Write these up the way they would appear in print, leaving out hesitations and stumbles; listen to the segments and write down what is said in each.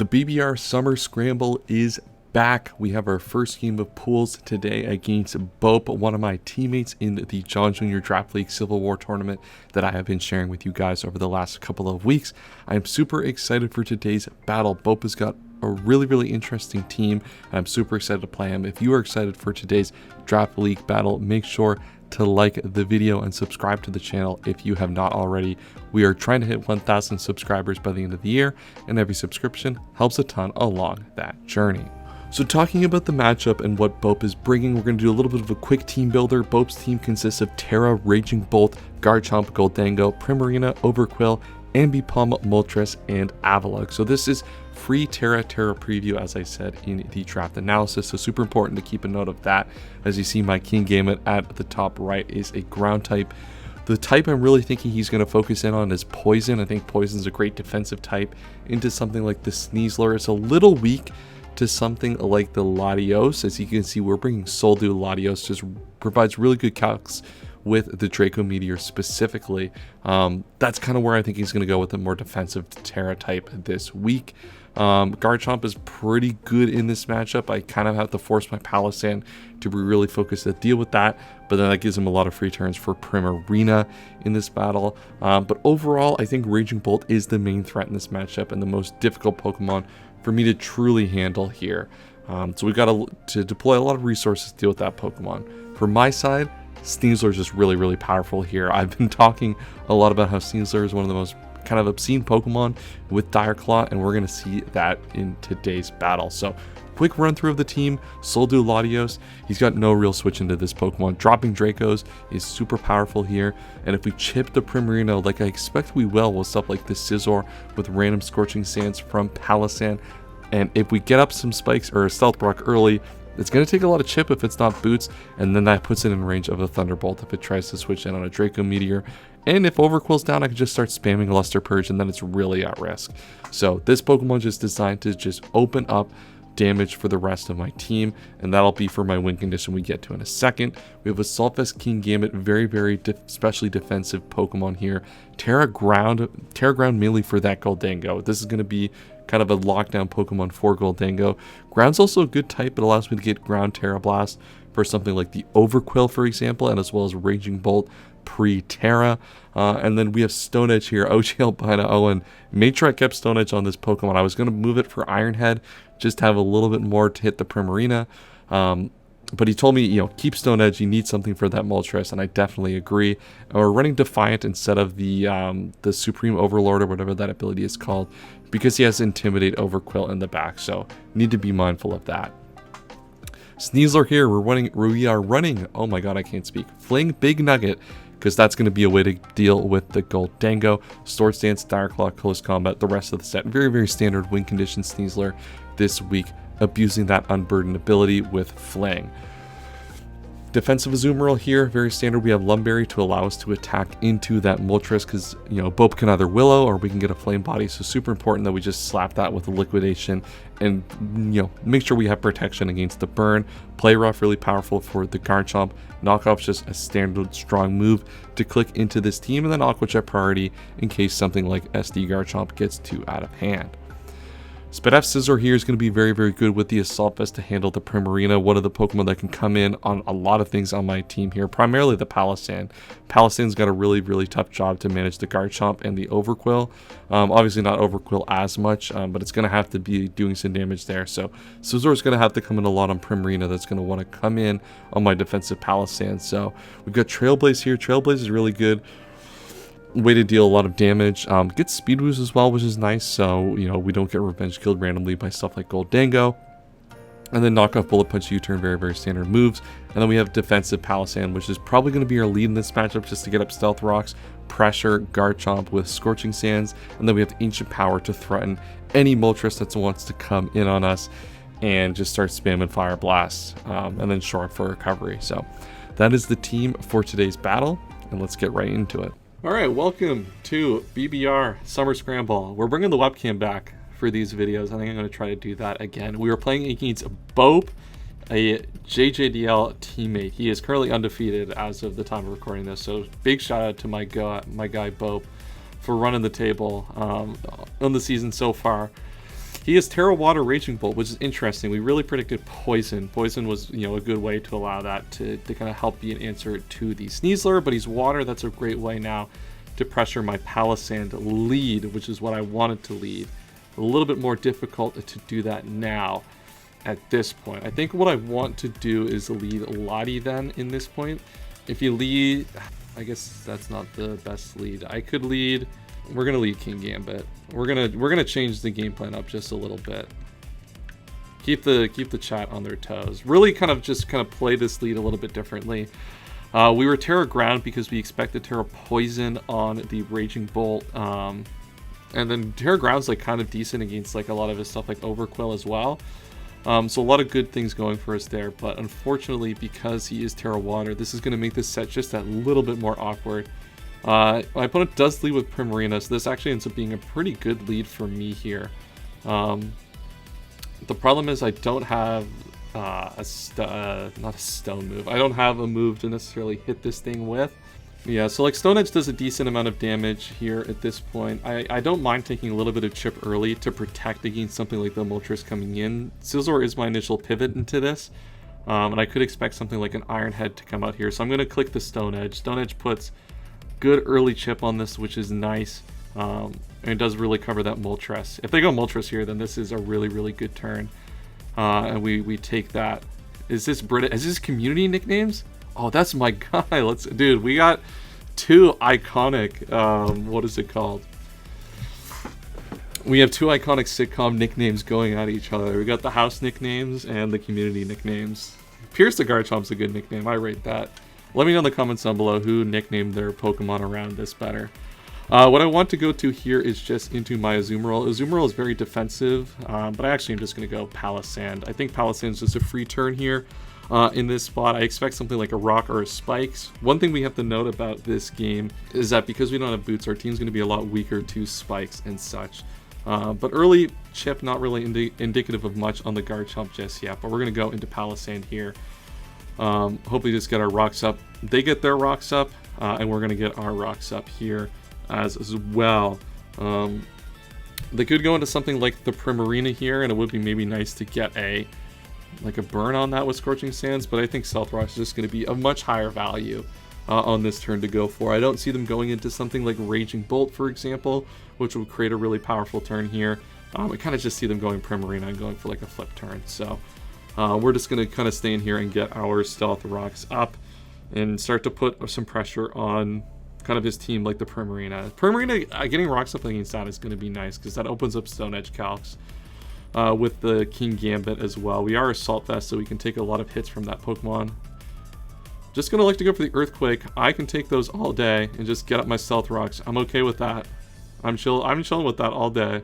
The BBR Summer Scramble is back. We have our first game of pools today against Bope, one of my teammates in the John Jr. Draft League Civil War tournament that I have been sharing with you guys over the last couple of weeks. I'm super excited for today's battle. Bope has got a really interesting team, and I'm super excited to play him. If you are excited for today's Draft League battle, make sure to like the video and subscribe to the channel if you have not already. We are trying to hit 1,000 subscribers by the end of the year, and every subscription helps a ton along that journey. So talking about the matchup and what Bope is bringing, we're going to do a little bit of a quick team builder. Bope's team consists of Terra, Raging Bolt, Garchomp, Goldango, Primarina, Overquill, Ambipom, Moltres, and Avalugg. So this is free Terra preview, as I said in the draft analysis, so super important to keep a note of that. As you see, my Kingambit at the top right is a ground type. The type I'm really thinking he's going to focus in on is Poison. I think Poison's a great defensive type into something like the Sneasler. It's a little weak to something like the Latios. As you can see, we're bringing Soldu. Latios just provides really good calcs with the Draco Meteor specifically. That's kind of where I think he's going to go with a more defensive Terra type this week. Garchomp is pretty good in this matchup. I kind of have to force my Palossand to be really focused to deal with that, but then that gives him a lot of free turns for Primarina in this battle. But overall, I think Raging Bolt is the main threat in this matchup and the most difficult Pokemon for me to truly handle here. So we've got to deploy a lot of resources to deal with that Pokemon. For my side, Sneasler is just really powerful here. I've been talking a lot about how Sneasler is one of the most kind of obscene Pokemon with Dire Claw, and we're going to see that in today's battle. So quick run through of the team. Soldu, Latios, he's got no real switch into this Pokemon. Dropping Dracos is super powerful here, and if we chip the Primarina like I expect we will with stuff like the Scizor with random Scorching Sands from Palossand, and if we get up some spikes or a Stealth Rock early, it's going to take a lot of chip if it's not Boots, and then that puts it in range of a Thunderbolt if it tries to switch in on a Draco Meteor. And if Overquill's down, I can just start spamming Luster Purge, and then it's really at risk. So this Pokemon is just designed to just open up damage for the rest of my team, and that'll be for my win condition we get to in a second. We have a Sulfest Kingambit, very especially defensive Pokemon here. Terra Ground mainly for that Goldango. This is going to be kind of a lockdown Pokemon for Goldango. Ground's also a good type. It allows me to get Ground Terra Blast for something like the Overquill, for example, and as well as Raging Bolt pre-Terra. And then we have Stone Edge here. OG Albina Owen. Made sure I kept Stone Edge on this Pokemon. I was going to move it for Iron Head, just to have a little bit more to hit the Primarina. But he told me, keep Stone Edge. You need something for that Moltres, and I definitely agree. And we're running Defiant instead of the Supreme Overlord or whatever that ability is called, because he has Intimidate Overquill in the back. So need to be mindful of that. Sneasler here. We are running. Oh my God, I can't speak. Fling Big Nugget, because that's going to be a way to deal with the Goldango. Sword Stance, Dire Claw, Close Combat, the rest of the set. Very standard win condition Sneasler this week, abusing that Unburdened ability with Flang. Defensive Azumarill here, very standard. We have Lumberry to allow us to attack into that Moltres, because Bope can either Willow or we can get a Flame Body, so super important that we just slap that with a Liquidation and make sure we have protection against the burn. Play Rough, really powerful for the Garchomp. Knockoff's just a standard strong move to click into this team, and then Aqua Jet priority in case something like SD Garchomp gets too out of hand. Spadef Scizor here is going to be very good with the Assault Vest to handle the Primarina, one of the Pokemon that can come in on a lot of things on my team here, primarily the Palossand. Palossand's got a really tough job to manage the Garchomp and the Overquill. Obviously not Overquill as much, but it's going to have to be doing some damage there. So Scizor's going to have to come in a lot on Primarina. That's going to want to come in on my defensive Palossand. So we've got Trailblaze here. Trailblaze is really good way to deal a lot of damage. Gets Speed Boost as well, which is nice, so we don't get revenge killed randomly by stuff like Goldango. And then Knockoff, Bullet Punch, U-Turn, very standard moves. And then we have defensive Palossand, which is probably going to be our lead in this matchup, just to get up Stealth Rocks, pressure Garchomp with Scorching Sands, and then we have Ancient Power to threaten any Moltres that wants to come in on us and just start spamming Fire Blast, and then shore up for recovery. So that is the team for today's battle, and let's get right into it. All right, welcome to BBR Summer Scramble. We're bringing the webcam back for these videos. I think I'm going to try to do that again. We are playing against Bope, a JJDL teammate. He is currently undefeated as of the time of recording this, so big shout out to my guy Bope for running the table on the season so far. He has Terra Water Raging Bolt, which is interesting. We really predicted Poison. Poison was, you know, a good way to allow that to kind of help be an answer to the Sneasler, but he's Water. That's a great way now to pressure my Palisand lead, which is what I wanted to lead. A little bit more difficult to do that now at this point. I think what I want to do is lead Lottie then in this point. If you lead, I guess that's not the best lead. I could lead, we're gonna lead Kingambit. We're gonna change the game plan up just a little bit. Keep the chat on their toes. Really kind of play this lead a little bit differently. We were Terra Ground because we expected Terra Poison on the Raging Bolt. And then Terra Ground's like kind of decent against like a lot of his stuff like Overquill as well. So a lot of good things going for us there, but unfortunately because he is Terra Water, this is going to make this set just that little bit more awkward. My opponent does lead with Primarina, so this actually ends up being a pretty good lead for me here. The problem is I don't have not a stone move. I don't have a move to necessarily hit this thing with. Yeah, so like Stone Edge does a decent amount of damage here at this point. I don't mind taking a little bit of chip early to protect against something like the Moltres coming in. Scizor is my initial pivot into this, and I could expect something like an Iron Head to come out here. So I'm going to click the Stone Edge. Stone Edge puts good early chip on this, which is nice, and it does really cover that Moltres. If they go Moltres here, then this is a really, really good turn, and we take that. Is this community nicknames? Oh, that's my guy. Dude, we got two iconic, what is it called? We have two iconic sitcom nicknames going at each other. We got the house nicknames and the community nicknames. Pierce the Garchomp's a good nickname. I rate that. Let me know in the comments down below who nicknamed their Pokemon around this better. What I want to go to here is just into my Azumarill. Azumarill is very defensive, but I actually am just going to go Palisand. I think Palisand is just a free turn here. In this spot, I expect something like a Rock or a Spikes. One thing we have to note about this game is that because we don't have Boots, our team's going to be a lot weaker to Spikes and such. But early chip, not really indicative of much on the Garchomp just yet, but we're going to go into Palisand here. Hopefully just get our rocks up. They get their rocks up, and we're going to get our rocks up here as well. They could go into something like the Primarina here, and it would be maybe nice to get a burn on that with Scorching Sands, but I think Stealth Rock is just going to be a much higher value on this turn to go for. I don't see them going into something like Raging Bolt, for example, which would create a really powerful turn here. I kind of just see them going Primarina and going for like a flip turn. So we're just going to kind of stay in here and get our Stealth Rocks up and start to put some pressure on kind of his team like the Primarina. Getting rocks up against that is going to be nice because that opens up Stone Edge calcs. With the Kingambit as well. We are Assault Vest, so we can take a lot of hits from that Pokemon. Just gonna like to go for the Earthquake. I can take those all day and just get up my Stealth Rocks. I'm okay with that. I'm chilling with that all day.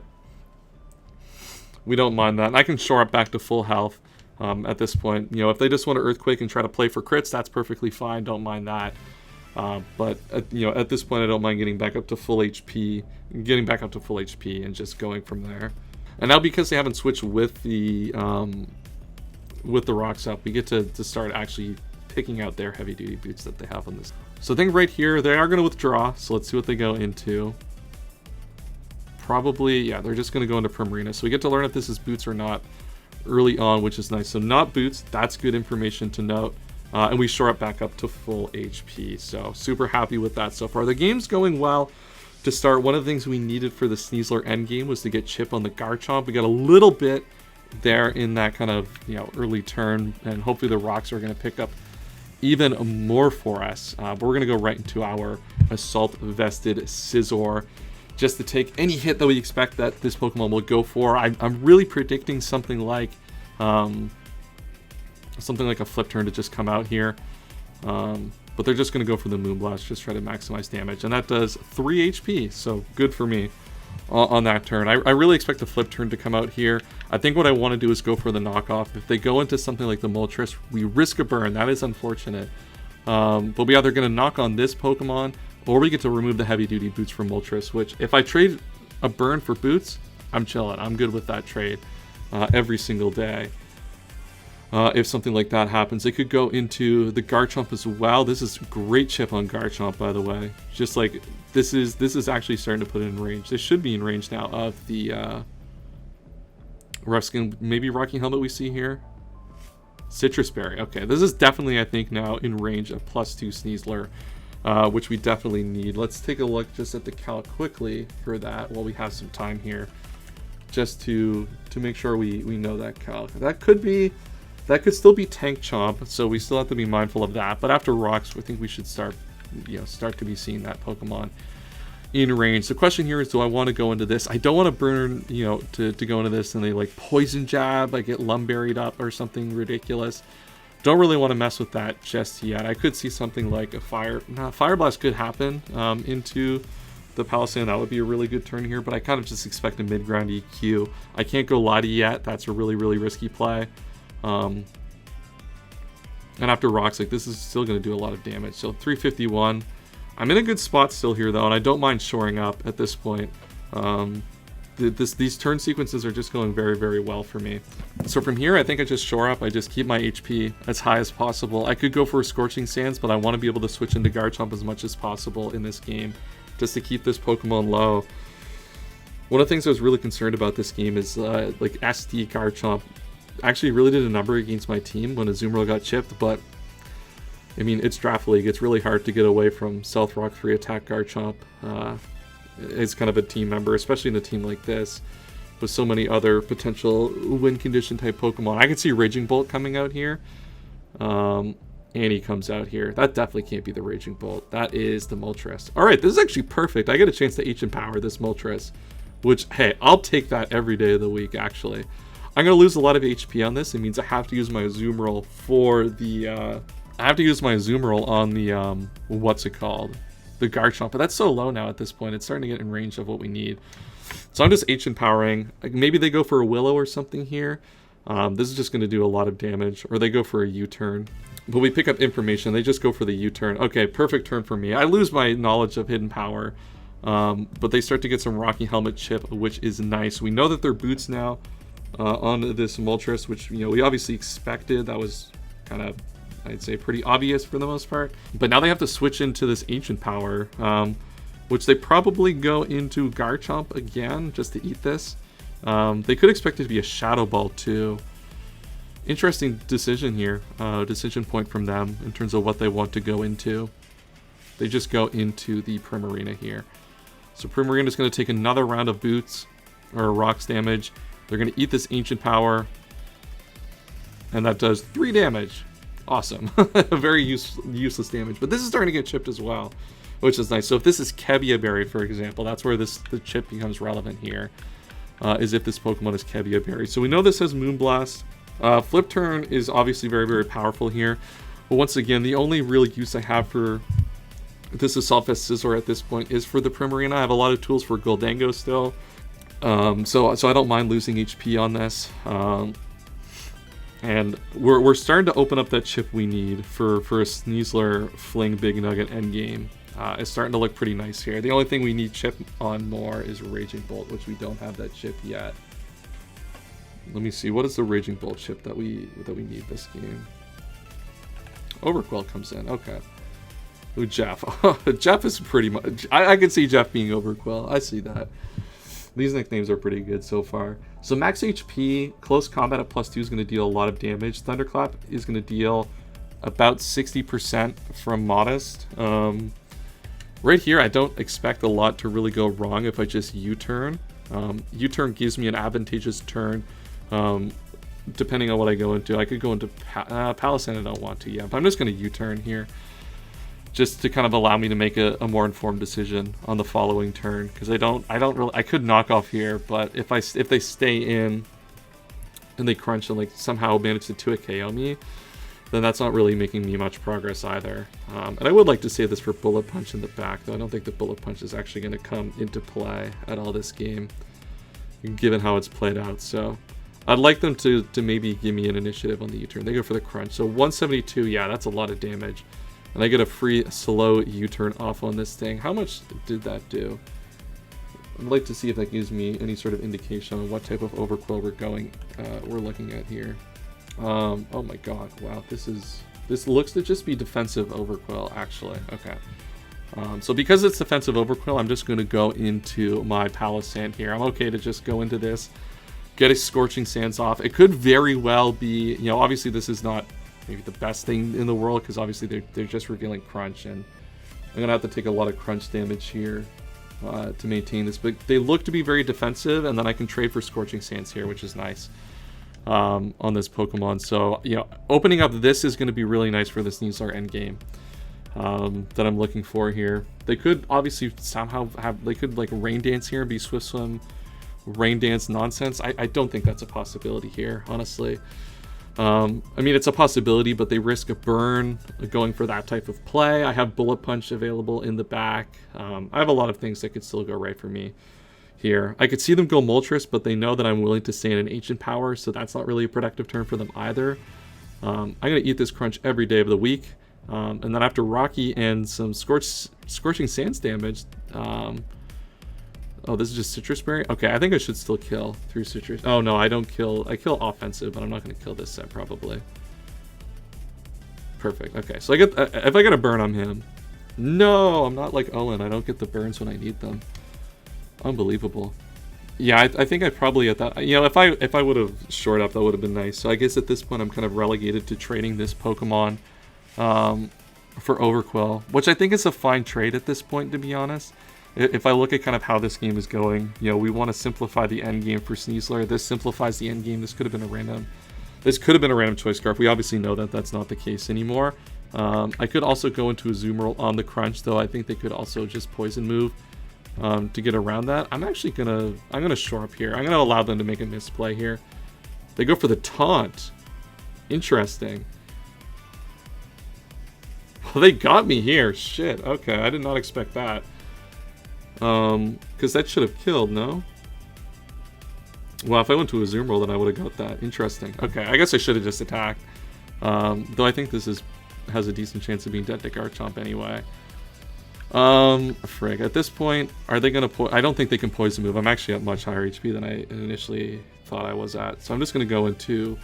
We don't mind that. And I can shore up back to full health at this point. You know, if they just want to Earthquake and try to play for crits, that's perfectly fine. Don't mind that. But you know, at this point, I don't mind getting back up to full HP, and just going from there. And now because they haven't switched with the rocks up, we get to start actually picking out their heavy duty boots that they have on this. So I think right here, they are going to withdraw. So let's see what they go into. Probably, yeah, they're just going to go into Primarina. So we get to learn if this is boots or not early on, which is nice. So not boots, that's good information to note. And we shore up back up to full HP. So super happy with that so far. The game's going well. To start, one of the things we needed for the Sneasler endgame was to get chip on the Garchomp. We got a little bit there in that kind of, you know, early turn, and hopefully the rocks are going to pick up even more for us. But we're going to go right into our Assault Vested Scizor just to take any hit that we expect that this Pokemon will go for. I'm really predicting something like a flip turn to just come out here. But they're just going to go for the Moonblast, just try to maximize damage. And that does 3 HP, so good for me on that turn. I really expect the flip turn to come out here. I think what I want to do is go for the knockoff. If they go into something like the Moltres, we risk a burn. That is unfortunate. But we either going to knock on this Pokemon, or we get to remove the heavy-duty boots from Moltres, which if I trade a burn for boots, I'm chilling. I'm good with that trade every single day. If something like that happens, they could go into the Garchomp as well. This is great chip on Garchomp, by the way. Just like this is actually starting to put it in range. This should be in range now of the Rough Skin, maybe Rocky Helmet we see here. Citrus Berry. Okay, this is definitely, I think, now in range of +2 Sneasler, which we definitely need. Let's take a look just at the calc quickly for that while we have some time here, just to make sure we know that calc. That could still be Tank Chomp, so we still have to be mindful of that. But after Rocks, I think we should start to be seeing that Pokemon in range. The question here is, do I want to go into this? I don't want to burn, to go into this and they like Poison Jab, I get Lumberied up or something ridiculous. Don't really want to mess with that just yet. I could see something like a Fire Blast could happen into the Palisand. That would be a really good turn here, but I kind of just expect a mid-ground EQ. I can't go Lottie yet. That's a really, really risky play. And after Rocks, like, this is still going to do a lot of damage. So 351. I'm in a good spot still here, though, and I don't mind shoring up at this point. These turn sequences are just going very, very well for me. So from here, I think I just shore up. I just keep my HP as high as possible. I could go for a Scorching Sands, but I want to be able to switch into Garchomp as much as possible in this game, just to keep this Pokemon low. One of the things I was really concerned about this game is like SD Garchomp actually really did a number against my team when Azumarill got chipped, but I mean, it's Draft League. It's really hard to get away from South Rock 3 attack Garchomp. It's kind of a team member, especially in a team like this, with so many other potential win condition type Pokemon. I could see Raging Bolt coming out here. Annie comes out here. That definitely can't be the Raging Bolt. That is the Moltres. All right, this is actually perfect. I get a chance to H-Empower this Moltres, which, hey, I'll take that every day of the week, actually. I'm going to lose a lot of HP on this. It means I have to use my Azumarill for the... I have to use my Azumarill on the, what's it called? The Garchomp, but that's so low now at this point. It's starting to get in range of what we need. So I'm just H-Empowering. Maybe they go for a Willow or something here. This is just going to do a lot of damage. Or they go for a U-turn. But we pick up information. They just go for the U-turn. Okay, perfect turn for me. I lose my knowledge of Hidden Power. But they start to get some Rocky Helmet chip, which is nice. We know that they're Boots now on this Moltres, which we obviously expected. That was kind of, I'd say, pretty obvious for the most part. But now they have to switch into this Ancient Power, which they probably go into Garchomp again just to eat this. They could expect it to be a Shadow Ball too. Interesting decision here, decision point from them in terms of what they want to go into. They just go into the Primarina here. So Primarina is going to take another round of Boots or Rocks damage. They're going to eat this Ancient Power, and that does 3 damage. Awesome. Very useless damage, but this is starting to get chipped as well, which is nice. So if this is Kebia Berry, for example, that's where the chip becomes relevant here, is if this Pokemon is Kebia Berry. So we know this has Moonblast. Flip Turn is obviously very, very powerful here, but once again, the only real use I have for this Assault Vest Scizor at this point is for the Primarina. I have a lot of tools for Goldango still, so I don't mind losing HP on this. And we're starting to open up that chip we need for a Sneasler Fling Big Nugget endgame. It's starting to look pretty nice here. The only thing we need chip on more is Raging Bolt, which we don't have that chip yet. Let me see, what is the Raging Bolt chip that we need this game? Overquill comes in, okay. Ooh, Jeff. Jeff is pretty much... I can see Jeff being Overquill. I see that. These nicknames are pretty good so far. So max HP, Close Combat at +2 is going to deal a lot of damage. Thunderclap is going to deal about 60% from Modest. Right here, I don't expect a lot to really go wrong if I just U-turn. U-turn gives me an advantageous turn, depending on what I go into. I could go into Palisand. I don't want to yet, but I'm just going to U-turn here, just to kind of allow me to make a more informed decision on the following turn, because I could knock off here, but if they stay in and they crunch and like somehow manage to 2-hit KO me, then that's not really making me much progress either. And I would like to save this for Bullet Punch in the back, though I don't think the Bullet Punch is actually going to come into play at all this game, given how it's played out. So I'd like them to maybe give me an initiative on the U-turn. They go for the crunch. So 172, yeah, that's a lot of damage. And I get a free slow U-turn off on this thing. How much did that do? I'd like to see if that gives me any sort of indication on what type of Overquill we're looking at here. Oh my god, wow, this looks to just be defensive Overquill, actually. Okay. So because it's defensive Overquill, I'm just going to go into my Palisand here. I'm okay to just go into this get a Scorching Sands off. It could very well be, you know, obviously this is not maybe the best thing in the world because obviously they're just revealing Crunch, and I'm gonna have to take a lot of Crunch damage here to maintain this. But they look to be very defensive, and then I can trade for Scorching Sands here, which is nice on this Pokemon. So, you know, opening up this is going to be really nice for this Sneasler endgame that I'm looking for here. They could obviously somehow have, they could like Rain Dance here and be Swift Swim, Rain Dance nonsense. I don't think that's a possibility here, honestly. I mean, it's a possibility, but they risk a burn going for that type of play. I have Bullet Punch available in the back. I have a lot of things that could still go right for me here. I could see them go Moltres, but they know that I'm willing to stay in an Ancient Power, so that's not really a productive turn for them either. I'm going to eat this Crunch every day of the week. And then after Rocky and some Scorching Sands damage, oh, this is just Citrus Berry? Okay, I think I should still kill through Citrus. Oh, no, I don't kill. I kill offensive, but I'm not going to kill this set, probably. Perfect. Okay, so I get if I get a burn on him. No, I'm not like Owen. I don't get the burns when I need them. Unbelievable. Yeah, I think I probably at that. You know, if I would have shored up, that would have been nice. So I guess at this point, I'm kind of relegated to trading this Pokemon for Overquill, which I think is a fine trade at this point, to be honest. If I look at kind of how this game is going, you know, we want to simplify the end game for Sneasler. This simplifies the end game. This could have been a random choice scarf. We obviously know that that's not the case anymore. I could also go into a Azumarill on the Crunch, though. I think they could also just Poison move to get around that. I'm gonna shore up here. I'm gonna allow them to make a misplay here. They go for the taunt. Interesting. Well, they got me here. Shit. Okay, I did not expect that. Because that should have killed, no? Well, if I went to a Azumarill, then I would have got that. Interesting. Okay, I guess I should have just attacked. Though I think this has a decent chance of being dead to Garchomp anyway. Frig. At this point, are they gonna I don't think they can Poison move. I'm actually at much higher HP than I initially thought I was at. So I'm just gonna go into...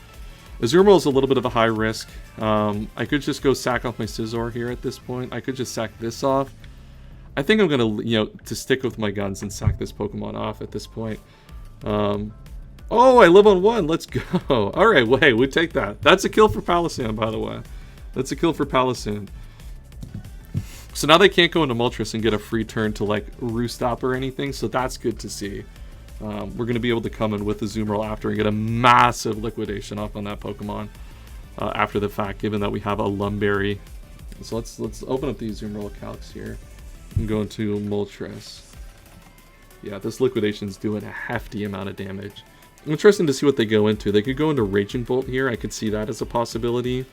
Azumarill is a little bit of a high risk. I could just go sack off my Scizor here at this point. I could just sack this off. I think I'm gonna, you know, to stick with my guns and sack this Pokemon off at this point. Oh, I live on 1. Let's go. All right, well, hey, we take that. That's a kill for Palossand, by the way. That's a kill for Palossand. So now they can't go into Moltres and get a free turn to like Roost Up or anything. So that's good to see. We're gonna be able to come in with the Azumarill after and get a massive liquidation off on that Pokemon after the fact, given that we have a Lumberry. So let's open up the Azumarill calcs here. And go into Moltres. Yeah, this liquidation's doing a hefty amount of damage. Interesting to see what they go into. They could go into Raging Bolt here. I could see that as a possibility.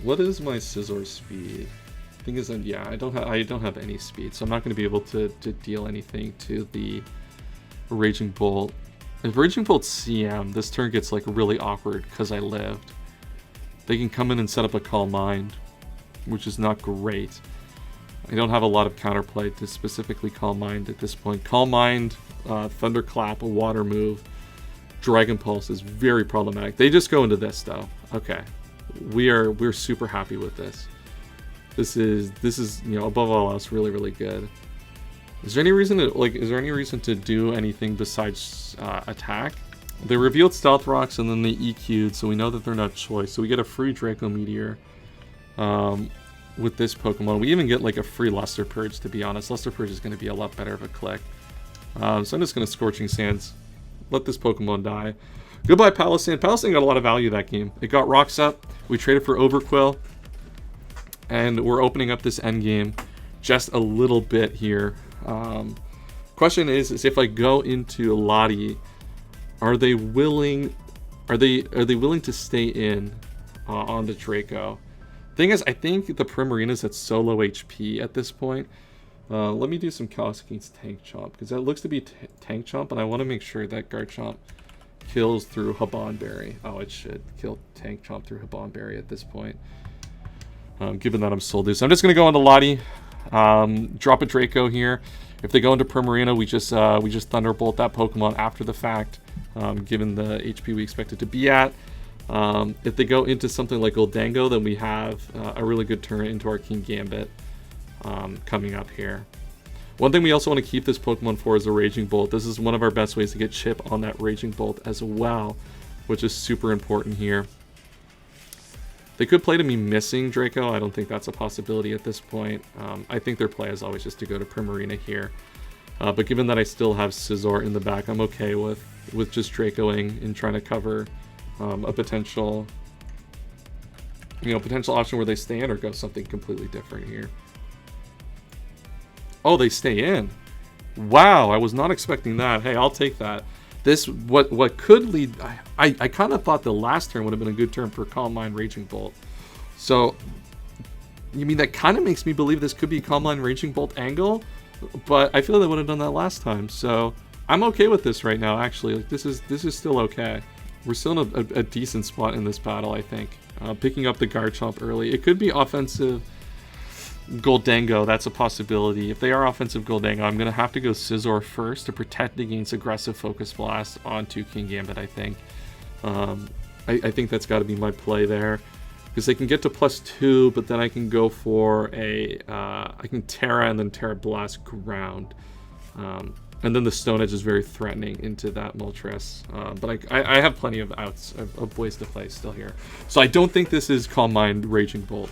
What is my Scizor speed? Thing is, yeah, I don't have any speed, so I'm not going to be able to deal anything to the Raging Bolt. If Raging Bolt's CM, this turn gets like really awkward because I lived. They can come in and set up a Calm Mind, which is not great. I don't have a lot of counterplay to specifically Calm Mind at this point. Calm Mind, Thunderclap, a Water move, Dragon Pulse is very problematic. They just go into this though. Okay, we're super happy with this. This is you know, above all else really, really good. Is there any reason to do anything besides attack? They revealed Stealth Rocks and then they EQ'd, so we know that they're not choice. So we get a free Draco Meteor. With this Pokemon. We even get like a free Luster Purge, to be honest. Luster Purge is going to be a lot better of a click. So I'm just going to Scorching Sands. Let this Pokemon die. Goodbye, Palossand. Palossand got a lot of value that game. It got Rocks up. We traded for Overquill. And we're opening up this endgame just a little bit here. Question is if I go into Lottie, are they willing to stay in on the Draco? Thing is, I think the Primarina's at so low HP at this point. Let me do some calcs against Tank Chomp, because that looks to be Tank Chomp, and I want to make sure that Garchomp kills through Habanberry. Oh, it should kill Tank Chomp through Habanberry at this point. Given that I'm sold this, I'm just going to go into Lottie, drop a Draco here. If they go into Primarina, we just Thunderbolt that Pokemon after the fact, given the HP we expect it to be at. If they go into something like Goldango, then we have a really good turn into our Kingambit coming up here. One thing we also want to keep this Pokemon for is a Raging Bolt. This is one of our best ways to get chip on that Raging Bolt as well, which is super important here. They could play to me missing Draco. I don't think that's a possibility at this point. I think their play is always just to go to Primarina here. But given that I still have Scizor in the back, I'm okay with just Dracoing and trying to cover a potential, potential option where they stay in or go something completely different here. Oh, they stay in. Wow, I was not expecting that. Hey, I'll take that. This, what could lead... I kind of thought the last turn would have been a good turn for Calm Mind Raging Bolt. So, you mean that kind of makes me believe this could be Calm Mind Raging Bolt angle? But I feel they would have done that last time. So, I'm okay with this right now, actually. Like, this is still okay. We're still in a decent spot in this battle, I think. Picking up the Garchomp early. It could be offensive Goldango, that's a possibility. If they are offensive Goldango, I'm going to have to go Scizor first to protect against aggressive Focus Blast onto Kingambit, I think. I think that's got to be my play there. Because they can get to +2, but then I can go for a... I can Terra and then Terra Blast Ground. And then the Stone Edge is very threatening into that Moltres. But I have plenty of outs, of ways to play still here. So I don't think this is Calm Mind Raging Bolt.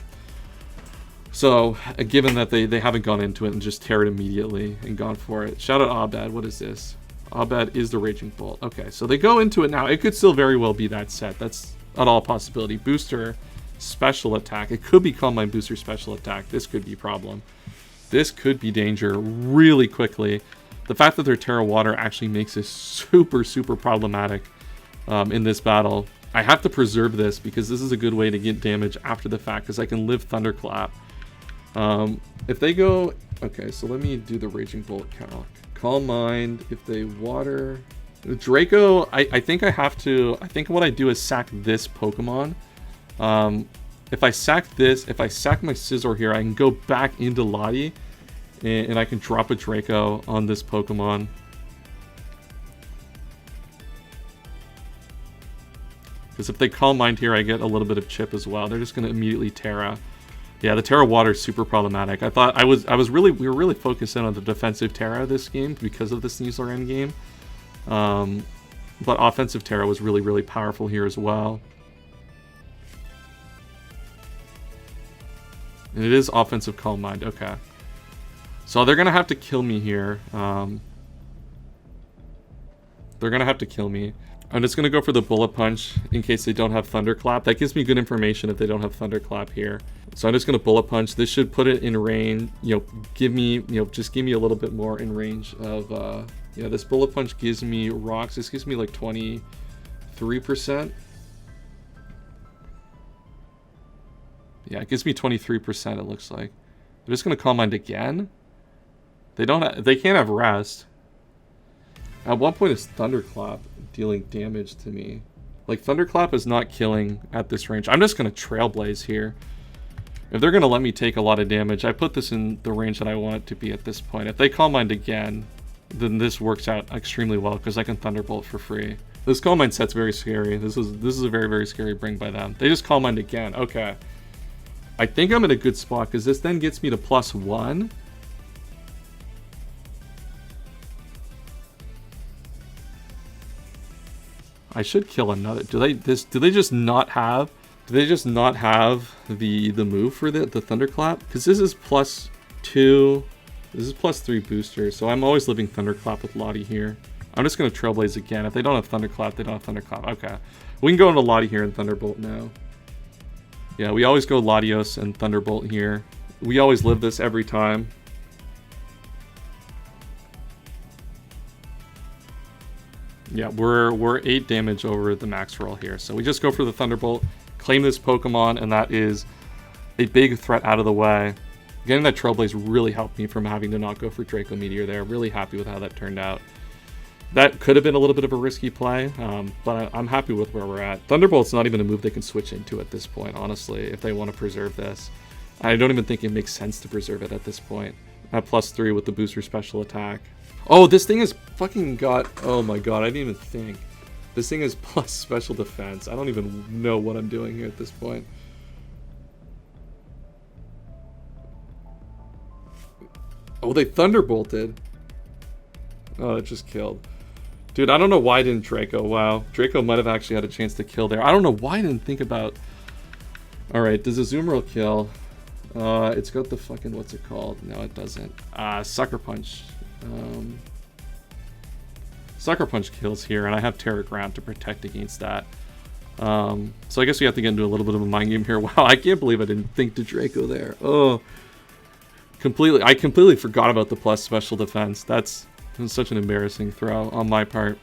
So, given that they haven't gone into it and just tear it immediately and gone for it. Shout out Abed, what is this? Abed is the Raging Bolt. Okay, so they go into it now. It could still very well be that set. That's at all a possibility. Booster, special attack. It could be Calm Mind Booster, special attack. This could be a problem. This could be danger really quickly. The fact that they're Terra Water actually makes this super, super problematic in this battle. I have to preserve this because this is a good way to get damage after the fact because I can live Thunderclap. If they go... Okay, so let me do the Raging Bolt calc. Calm Mind, if they water... Draco, I think I have to... I think what I do is sack this Pokemon. If I sack this, if I sack my Scizor here, I can go back into Lottie, and I can drop a Draco on this Pokemon. Because if they Calm Mind here, I get a little bit of chip as well. They're just going to immediately Terra. Yeah, the Terra Water is super problematic. I thought we were really focused in on the defensive Terra this game because of the Sneasler endgame. But offensive Terra was really, really powerful here as well. And it is offensive Calm Mind. Okay. So they're going to have to kill me here. They're going to have to kill me. I'm just going to go for the Bullet Punch in case they don't have Thunderclap. That gives me good information if they don't have Thunderclap here. So I'm just going to Bullet Punch. This should put it in range, give me, just give me a little bit more in range of, yeah, this Bullet Punch gives me rocks. This gives me like 23%. Yeah, it gives me 23%, it looks like. They're just going to Calm Mind again. They can't have Rest. At what point is Thunderclap dealing damage to me? Like, Thunderclap is not killing at this range. I'm just going to Trailblaze here. If they're going to let me take a lot of damage, I put this in the range that I want it to be at this point. If they Calm Mind again, then this works out extremely well because I can Thunderbolt for free. This Calm Mind set's very scary. This is a very, very scary bring by them. They just Calm Mind again. Okay. I think I'm in a good spot because this then gets me to +1. I should kill another. Do they just not have the move for the Thunderclap? Because this is +2. This is +3 booster, so I'm always living Thunderclap with Lottie here. I'm just gonna Trailblaze again. If they don't have Thunderclap, they don't have Thunderclap. Okay. We can go into Lottie here and Thunderbolt now. Yeah, we always go Latios and Thunderbolt here. We always live this every time. Yeah, we're 8 damage over the max roll here. So we just go for the Thunderbolt, claim this Pokemon, and that is a big threat out of the way. Getting that Trailblaze really helped me from having to not go for Draco Meteor there. Really happy with how that turned out. That could have been a little bit of a risky play, but I'm happy with where we're at. Thunderbolt's not even a move they can switch into at this point, honestly, if they want to preserve this. I don't even think it makes sense to preserve it at this point. At +3 with the booster special attack. Oh, this thing has fucking got... Oh my god, I didn't even think. This thing is plus special defense. I don't even know what I'm doing here at this point. Oh, they thunderbolted. Oh, it just killed. Dude, I don't know why I didn't Draco. Wow. Draco might have actually had a chance to kill there. I don't know why I didn't think about... Alright, does Azumarill kill? It's got the fucking... What's it called? No, it doesn't. Sucker Punch. Sucker Punch kills here, and I have Terra Ground to protect against that. So I guess we have to get into a little bit of a mind game here. Wow, I can't believe I didn't think to Draco there. Oh. I completely forgot about the plus special defense. That's such an embarrassing throw on my part.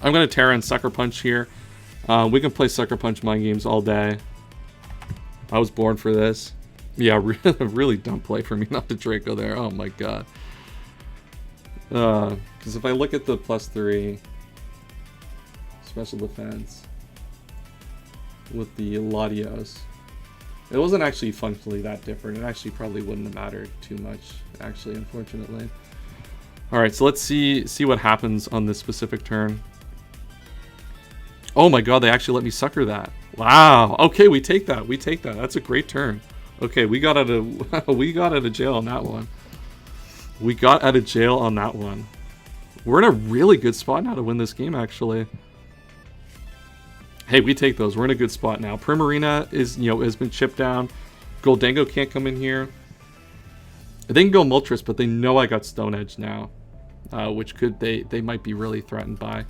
I'm going to Terra and Sucker Punch here. We can play Sucker Punch mind games all day. I was born for this. Yeah, really dumb play for me not to Draco there. Oh my god. Because if I look at the +3 special defense with the Latios, it wasn't actually functionally that different. It actually probably wouldn't have mattered too much, actually, unfortunately. Alright, so let's see what happens on this specific turn. Oh my god, they actually let me sucker that. Wow. Okay, we take that. We take that. That's a great turn. Okay, we got out of jail on that one. We got out of jail on that one. We're in a really good spot now to win this game, actually. Hey, we take those. We're in a good spot now. Primarina is, has been chipped down. Goldango can't come in here. They can go Moltres, but they know I got Stone Edge now, which they might be really threatened by.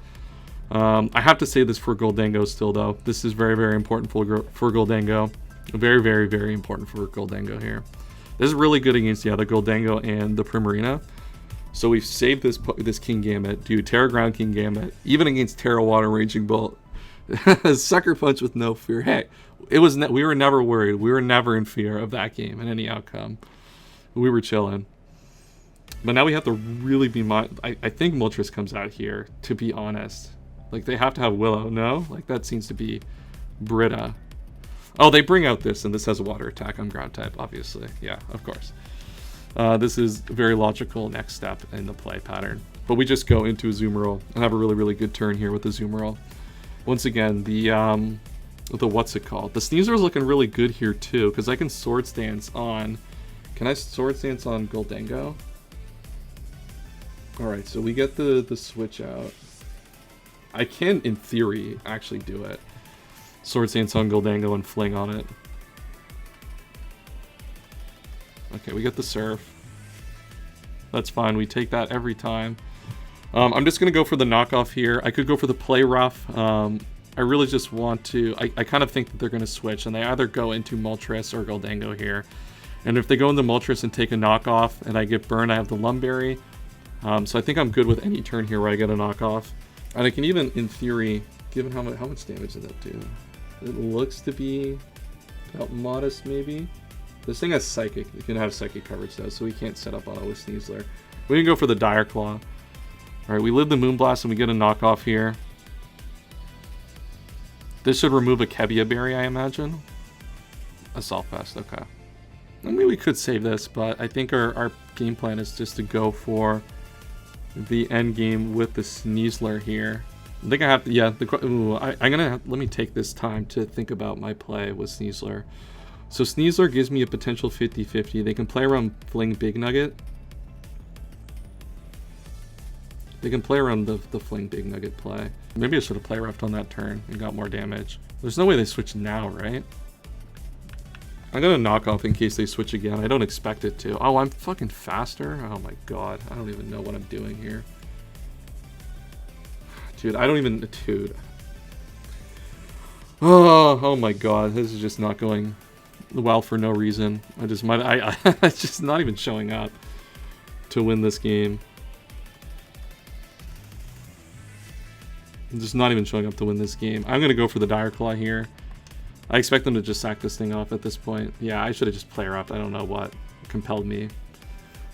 I have to say this for Goldango still, though. This is very, very important for Goldango. Very, very, very important for Goldango here. This is really good against, the Goldango and the Primarina. So we've saved this Kingambit. Dude, Terra Ground Kingambit. Even against Terra Water Raging Bolt. Sucker Punch with no fear. Hey, we were never worried. We were never in fear of that game and any outcome. We were chilling. But now we have to really be I think Moltres comes out here, to be honest. Like, they have to have Willow, no? Like, that seems to be Britta. Oh, they bring out this, and this has a water attack. I'm ground type, obviously. Yeah, of course. This is a very logical next step in the play pattern. But we just go into Azumarill and have a really, really good turn here with Azumarill. Once again, the what's it called? The Sneasel is looking really good here, too, because I can Sword Stance on... Can I Sword Stance on Goldango? Alright, so we get the switch out. I can, in theory, actually do it. Sword Stance on Goldango and Fling on it. Okay, we get the Surf. That's fine, we take that every time. I'm just going to go for the knockoff here. I could go for the Play Rough. I really just want to... I kind of think that they're going to switch, and they either go into Moltres or Goldango here. And if they go into Moltres and take a knockoff, and I get burned, I have the Lumberry. So I think I'm good with any turn here where I get a knockoff. And I can even, in theory, given how much damage does that do? It looks to be about modest, maybe. This thing has Psychic. You can have Psychic coverage, though, so we can't set up auto with Sneasler. We can go for the Dire Claw. Alright, we live the Moonblast, and we get a knockoff here. This should remove a Kebia Berry, I imagine. Assault Vest, okay. I mean, we could save this, but I think our game plan is just to go for the end game with the Sneasler here. I think I have to, yeah, let me take this time to think about my play with Sneasler. So Sneasler gives me a potential 50-50. They can play around Fling Big Nugget. They can play around the Fling Big Nugget play. Maybe I should have Play Roughed on that turn and got more damage. There's no way they switch now, right? I'm gonna knock off in case they switch again. I don't expect it to. Oh, I'm fucking faster? Oh my god. I don't even know what I'm doing here. Dude, I don't even... Dude. Oh my god. This is just not going well for no reason. It's just not even showing up to win this game. I'm just not even showing up to win this game. I'm gonna go for the Dire Claw here. I expect them to just sack this thing off at this point. Yeah, I should have just Play Roughed. I don't know what compelled me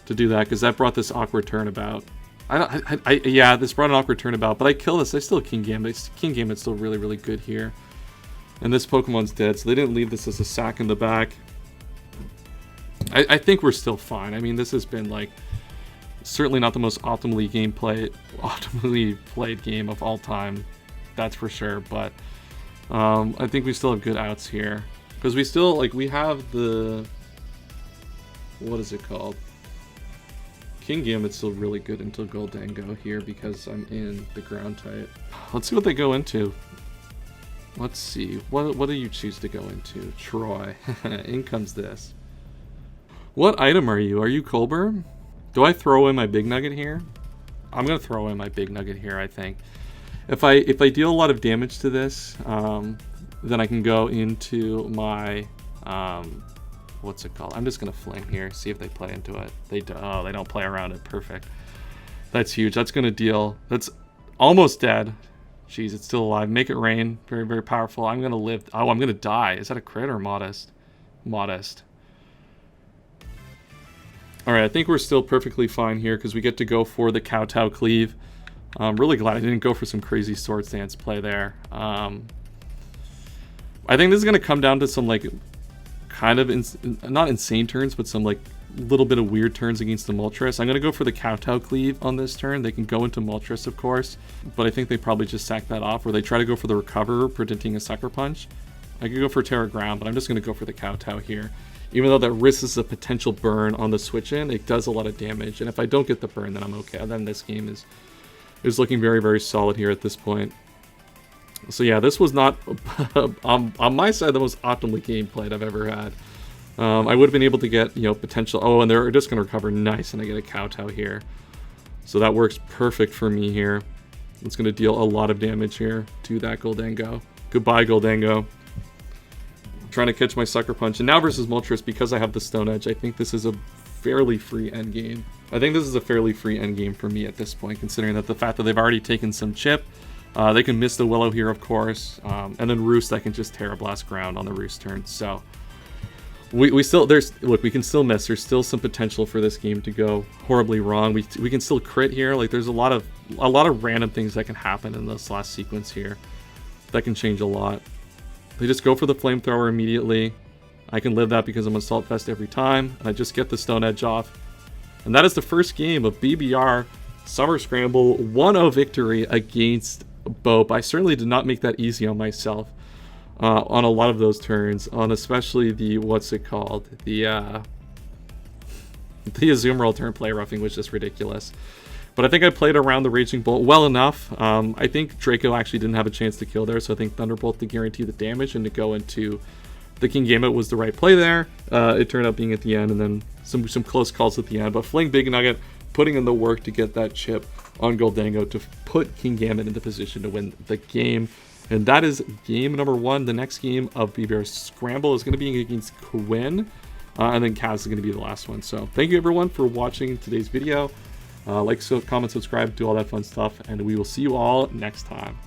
to do that, because that brought this awkward turnabout. Yeah, this brought an awkward turnabout, but I kill this. I still have Kingambit. Kingambit's still really, really good here. And this Pokemon's dead, so they didn't leave this as a sack in the back. I think we're still fine. I mean, this has been, like, certainly not the most optimally played game of all time. That's for sure, but... I think we still have good outs here. Because we still, like, we have the... What is it called? Kingambit's still really good until Goldango here because I'm in the ground type. Let's see what they go into. Let's see. What do you choose to go into? Troy. In comes this. What item are you? Are you Colbur? Do I throw in my big nugget here? I'm gonna throw in my big nugget here, I think. If I deal a lot of damage to this, then I can go into my what's it called? I'm just gonna fling here, see if they play into it. They don't play around it. Perfect. That's huge. That's gonna deal. That's almost dead. Jeez, it's still alive. Make it rain. Very, very powerful. I'm gonna live. Oh, I'm gonna die. Is that a crit or modest? Modest. All right, I think we're still perfectly fine here because we get to go for the Kowtow Cleave. I'm really glad I didn't go for some crazy sword stance play there. I think this is gonna come down to some like kind of not insane turns, but some like little bit of weird turns against the Moltres. I'm going to go for the Kowtow Cleave on this turn. They can go into Moltres, of course, but I think they probably just sack that off, or they try to go for the Recover, preventing a Sucker Punch. I could go for Terra Ground, but I'm just going to go for the Kowtow here. Even though that risks a potential burn on the switch in, it does a lot of damage, and if I don't get the burn, then I'm okay. Then this game is looking very, very solid here at this point. So yeah, this was not, on my side, the most optimally gameplayed I've ever had. I would have been able to get, potential... Oh, and they're just going to recover. Nice, and I get a Kowtow here. So that works perfect for me here. It's going to deal a lot of damage here to that Goldango. Goodbye, Goldango. Trying to catch my Sucker Punch. And now versus Moltres, because I have the Stone Edge, I think this is a fairly free endgame. I think this is a fairly free endgame for me at this point, considering that the fact that they've already taken some chip. They can miss the Willow here, of course, and then Roost, I can just Terra Blast ground on the Roost turn. So we still we can still miss. There's still some potential for this game to go horribly wrong. We can still crit here. Like there's a lot of random things that can happen in this last sequence here that can change a lot. They just go for the Flamethrower immediately. I can live that because I'm Assault Vest every time, and I just get the Stone Edge off. And that is the first game of BBR Summer Scramble 1-0 victory against Bope. I certainly did not make that easy on myself on a lot of those turns, on especially the the Azumarill turn play roughing was just ridiculous. But I think I played around the Raging Bolt well enough. I think Draco actually didn't have a chance to kill there, so I think Thunderbolt to guarantee the damage and to go into the Kingambit was the right play there. It turned out being at the end, and then some close calls at the end. But Fling Big Nugget, putting in the work to get that chip on Goldango to put Kingambit into position to win the game. And that is game number 1. The next game of BBR Scramble is going to be against Quinn. And then Kaz is going to be the last one. So thank you everyone for watching today's video. Like, comment, subscribe, do all that fun stuff. And we will see you all next time.